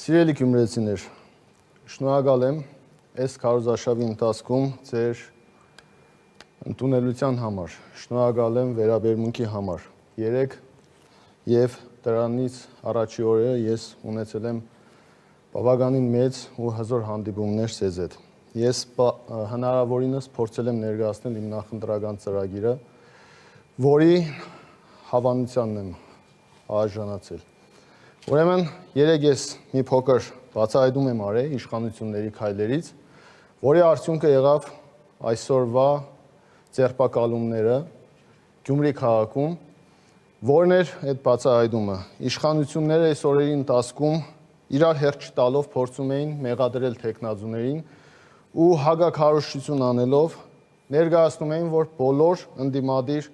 Սիրելի գյումրեցիներ, շնորհակալ եմ այս քարոզարշավի ընթացքում ձեր ընդունելության համար, շնորհակալ եմ վերաբերմունքի համար։ Երեկ եւ դրանից առաջի օրերը ես ունեցել եմ բավականին մեծ ու հզոր հանդիպումներ ձեզ հետ։ Ես հնարավորինս փորձել եմ ներկայացնել իմ նախընտրական ծրագիրը, որի հավանությանն եմ արժանացել։ Ուրեմն երեկ ես մի փոքր բացահայտում եմ արել իշխանությունների քայլերից, որի արդյունքը եղավ այսօրվա ձերբակալումները Գյումրի քաղաքում, որն էր այդ բացահայտումը։ Իշխանությունները այս օրերի ընթացքում իրար հերթ չտալով փորձում էին մեղադրել թեկնածուներին ու հակաքարոզչություն անելով ներկայացնում էին, որ բոլոր ընդդիմադիր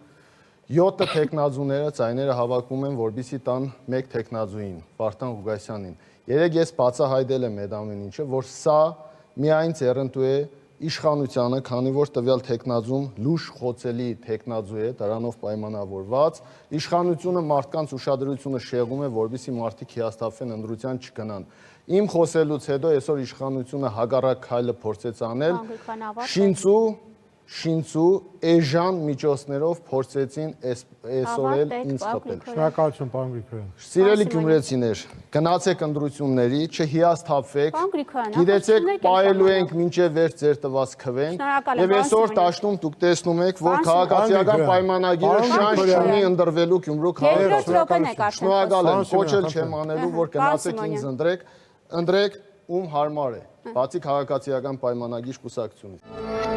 7 թեկնածուները ձայները հավաքում են, որպեսզի տան մեկ թեկնածուին, Վարդան Ղուկասյանին։ Երեկ ես բացահայտել եմ այդ ամեն ինչը, որ սա միայն ձեռնտու է իշխանությանը, քանի որ տվյալ թեկնածուն լուրջ խոցելի թեկնածու է, դրանով պայմանավորված, իշխանությունը մարդկանց ուշադրությունը շեղում է, որպեսզի մարդիկ հիասթափվեն, ընտրության չգնան։ Իմ խոսելուց հետո այսօր իշխանությունը հակառակ քայլը փորձեց անել, շինծու էժան միջոցներով փորձեցին այսօր ինձ խփել։ Շնորհակալություն, պարոն Գրիգորյան։ Սիրելի գյումրեցիներ, գնացեք ընտրությունների, չհիասթափվեք, գիտեցեք, պահելու ենք մինչև վերջ ձեր տված քվեն, եւ այսօր դաշտում դուք տեսնում եք, որ քաղաքացիական պայմանագիրը շանս չունի ընտրվելու Գյումրու քաղաքում։ Շնորհակալ եմ, կոչել չեմ անելու, որ գնացեք ինձ ընտրեք ում հարմար է, բացի քաղաքացիական պայմանագիր կուսակցությունից։